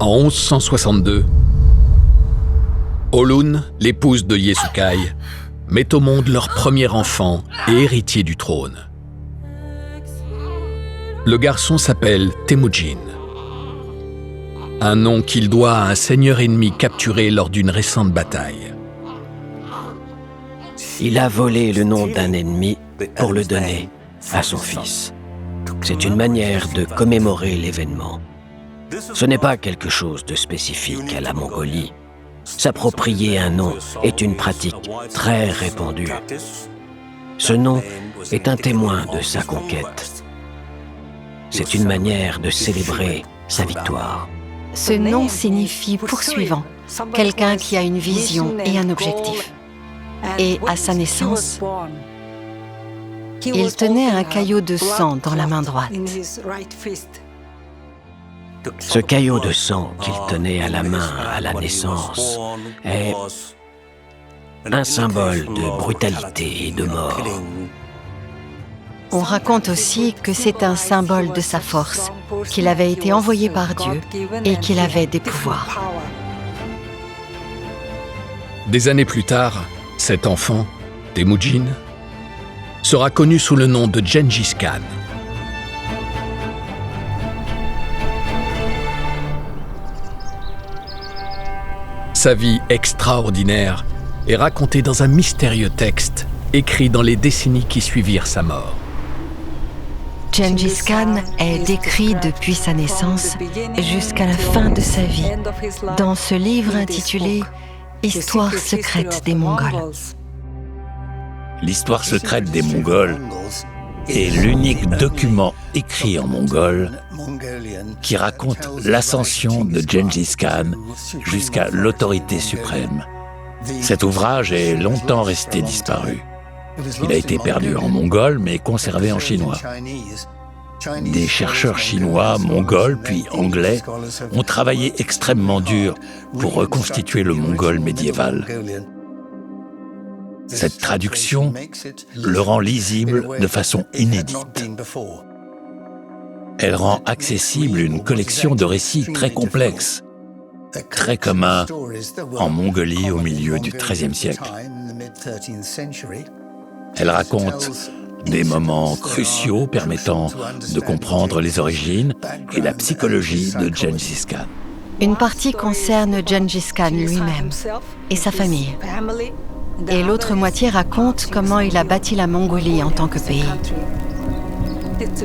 En 1162, Olun, l'épouse de Yesukai, met au monde leur premier enfant et héritier du trône. Le garçon s'appelle Temujin, un nom qu'il doit à un seigneur ennemi capturé lors d'une récente bataille. Il a volé le nom d'un ennemi pour le donner à son fils. C'est une manière de commémorer l'événement. Ce n'est pas quelque chose de spécifique à la Mongolie. S'approprier un nom est une pratique très répandue. Ce nom est un témoin de sa conquête. C'est une manière de célébrer sa victoire. Ce nom signifie poursuivant, quelqu'un qui a une vision et un objectif. Et à sa naissance, il tenait un caillot de sang dans la main droite. Ce caillot de sang qu'il tenait à la main à la naissance est un symbole de brutalité et de mort. On raconte aussi que c'est un symbole de sa force, qu'il avait été envoyé par Dieu et qu'il avait des pouvoirs. Des années plus tard, cet enfant, Temujin, sera connu sous le nom de Gengis Khan. Sa vie extraordinaire est racontée dans un mystérieux texte écrit dans les décennies qui suivirent sa mort. Gengis Khan est décrit depuis sa naissance jusqu'à la fin de sa vie dans ce livre intitulé « Histoire secrète des Mongols ». L'histoire secrète des Mongols est l'unique document écrit en mongol qui raconte l'ascension de Gengis Khan jusqu'à l'autorité suprême. Cet ouvrage est longtemps resté disparu. Il a été perdu en mongol, mais conservé en chinois. Des chercheurs chinois, mongols, puis anglais, ont travaillé extrêmement dur pour reconstituer le mongol médiéval. Cette traduction le rend lisible de façon inédite. Elle rend accessible une collection de récits très complexes, très communs en Mongolie au milieu du XIIIe siècle. Elle raconte des moments cruciaux permettant de comprendre les origines et la psychologie de Gengis Khan. Une partie concerne Gengis Khan lui-même et sa famille. Et l'autre moitié raconte comment il a bâti la Mongolie en tant que pays.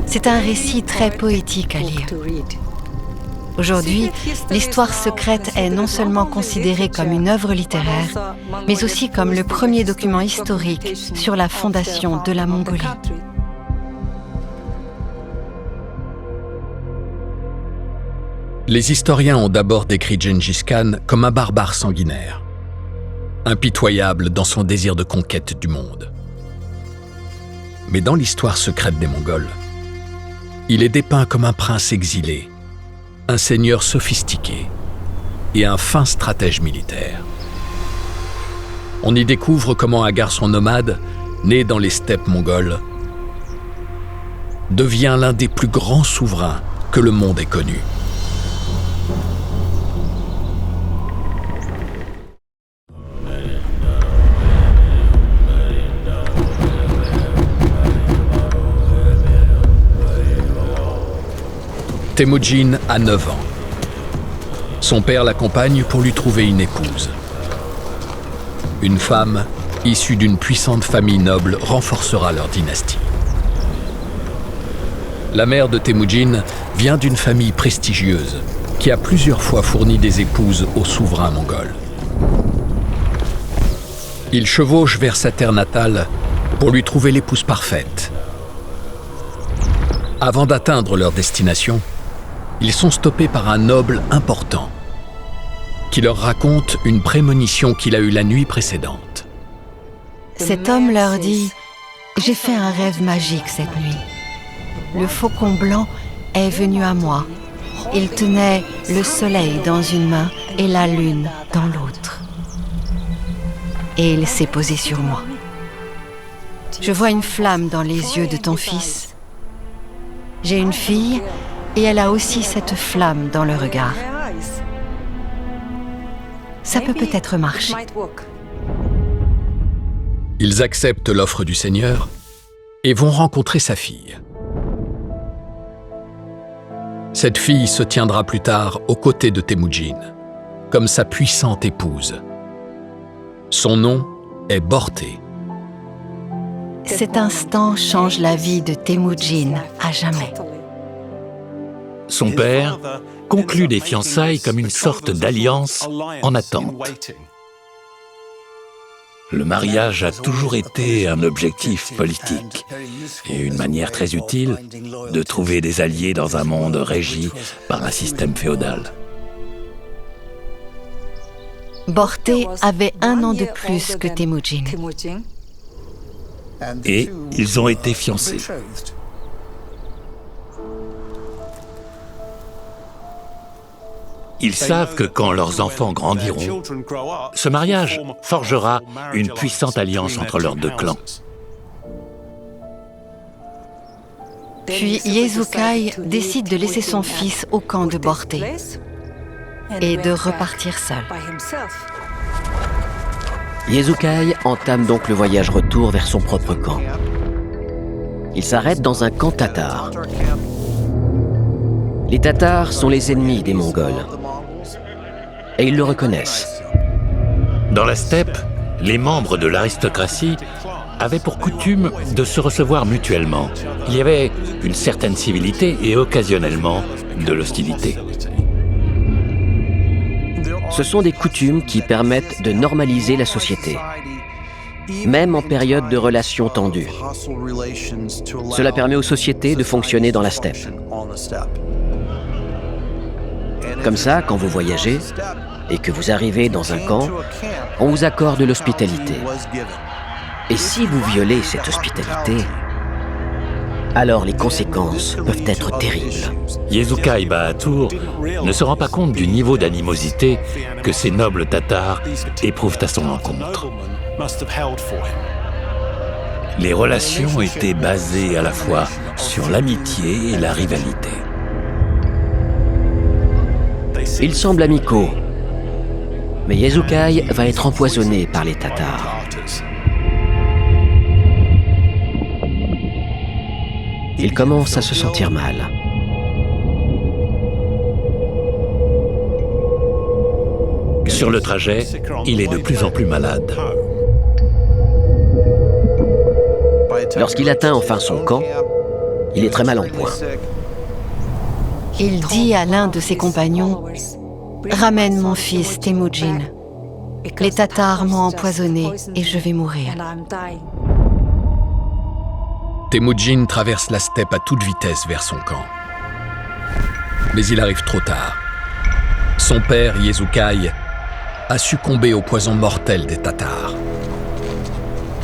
C'est un récit très poétique à lire. Aujourd'hui, l'histoire secrète est non seulement considérée comme une œuvre littéraire, mais aussi comme le premier document historique sur la fondation de la Mongolie. Les historiens ont d'abord décrit Gengis Khan comme un barbare sanguinaire, impitoyable dans son désir de conquête du monde. Mais dans l'histoire secrète des Mongols, il est dépeint comme un prince exilé, un seigneur sophistiqué et un fin stratège militaire. On y découvre comment un garçon nomade, né dans les steppes mongoles, devient l'un des plus grands souverains que le monde ait connu. Temujin a 9 ans. Son père l'accompagne pour lui trouver une épouse. Une femme issue d'une puissante famille noble renforcera leur dynastie. La mère de Temujin vient d'une famille prestigieuse qui a plusieurs fois fourni des épouses aux souverains mongols. Il chevauche vers sa terre natale pour lui trouver l'épouse parfaite. Avant d'atteindre leur destination, ils sont stoppés par un noble important qui leur raconte une prémonition qu'il a eue la nuit précédente. Cet homme leur dit « J'ai fait un rêve magique cette nuit. Le faucon blanc est venu à moi. Il tenait le soleil dans une main et la lune dans l'autre. Et il s'est posé sur moi. Je vois une flamme dans les yeux de ton fils. J'ai une fille et elle a aussi cette flamme dans le regard. ça peut peut-être marcher. Ils acceptent l'offre du Seigneur et vont rencontrer sa fille. Cette fille se tiendra plus tard aux côtés de Temujin, comme sa puissante épouse. Son nom est Borté. Cet instant change la vie de Temujin à jamais. Son père conclut des fiançailles comme une sorte d'alliance en attente. Le mariage a toujours été un objectif politique et une manière très utile de trouver des alliés dans un monde régi par un système féodal. Borté avait 1 an de plus que Temujin. Et ils ont été fiancés. Ils savent que quand leurs enfants grandiront, ce mariage forgera une puissante alliance entre leurs 2 clans. Puis Yezukai décide de laisser son fils au camp de Borté et de repartir seul. Yezukai entame donc le voyage retour vers son propre camp. Il s'arrête dans un camp tatar. Les Tatars sont les ennemis des Mongols. Et ils le reconnaissent. Dans la steppe, les membres de l'aristocratie avaient pour coutume de se recevoir mutuellement. Il y avait une certaine civilité et occasionnellement de l'hostilité. Ce sont des coutumes qui permettent de normaliser la société, même en période de relations tendues. Cela permet aux sociétés de fonctionner dans la steppe. Comme ça, quand vous voyagez et que vous arrivez dans un camp, on vous accorde l'hospitalité. Et si vous violez cette hospitalité, alors les conséquences peuvent être terribles. Yezukai Bahatur ne se rend pas compte du niveau d'animosité que ces nobles Tatars éprouvent à son encontre. Les relations étaient basées à la fois sur l'amitié et la rivalité. Ils semblent amicaux, mais Yezukai va être empoisonné par les Tatars. Il commence à se sentir mal. Sur le trajet, il est de plus en plus malade. Lorsqu'il atteint enfin son camp, il est très mal en point. Il dit à l'un de ses compagnons « Ramène mon fils Temujin. Les Tatars m'ont empoisonné et je vais mourir. » Temujin traverse la steppe à toute vitesse vers son camp. Mais il arrive trop tard. Son père, Yezukai, a succombé au poison mortel des Tatars.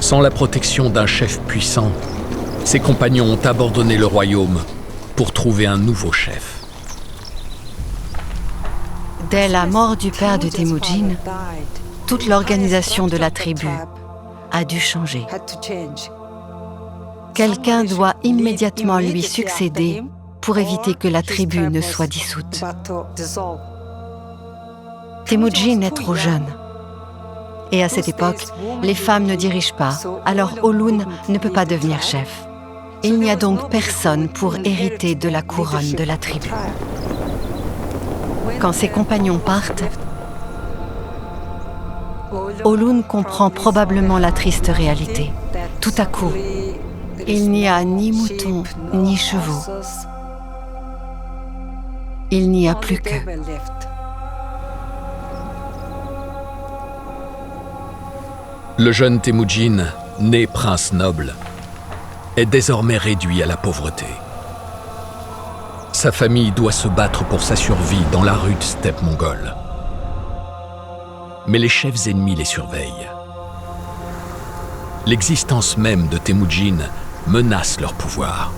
Sans la protection d'un chef puissant, ses compagnons ont abandonné le royaume pour trouver un nouveau chef. Dès la mort du père de Temujin, toute l'organisation de la tribu a dû changer. Quelqu'un doit immédiatement lui succéder pour éviter que la tribu ne soit dissoute. Temujin est trop jeune. Et à cette époque, les femmes ne dirigent pas, alors Olun ne peut pas devenir chef. Il n'y a donc personne pour hériter de la couronne de la tribu. Quand ses compagnons partent, Olun comprend probablement la triste réalité. Tout à coup, il n'y a ni moutons ni chevaux. Il n'y a plus qu'eux. Le jeune Temujin, né prince noble, est désormais réduit à la pauvreté. Sa famille doit se battre pour sa survie dans la rude steppe mongole. Mais les chefs ennemis les surveillent. L'existence même de Temujin menace leur pouvoir.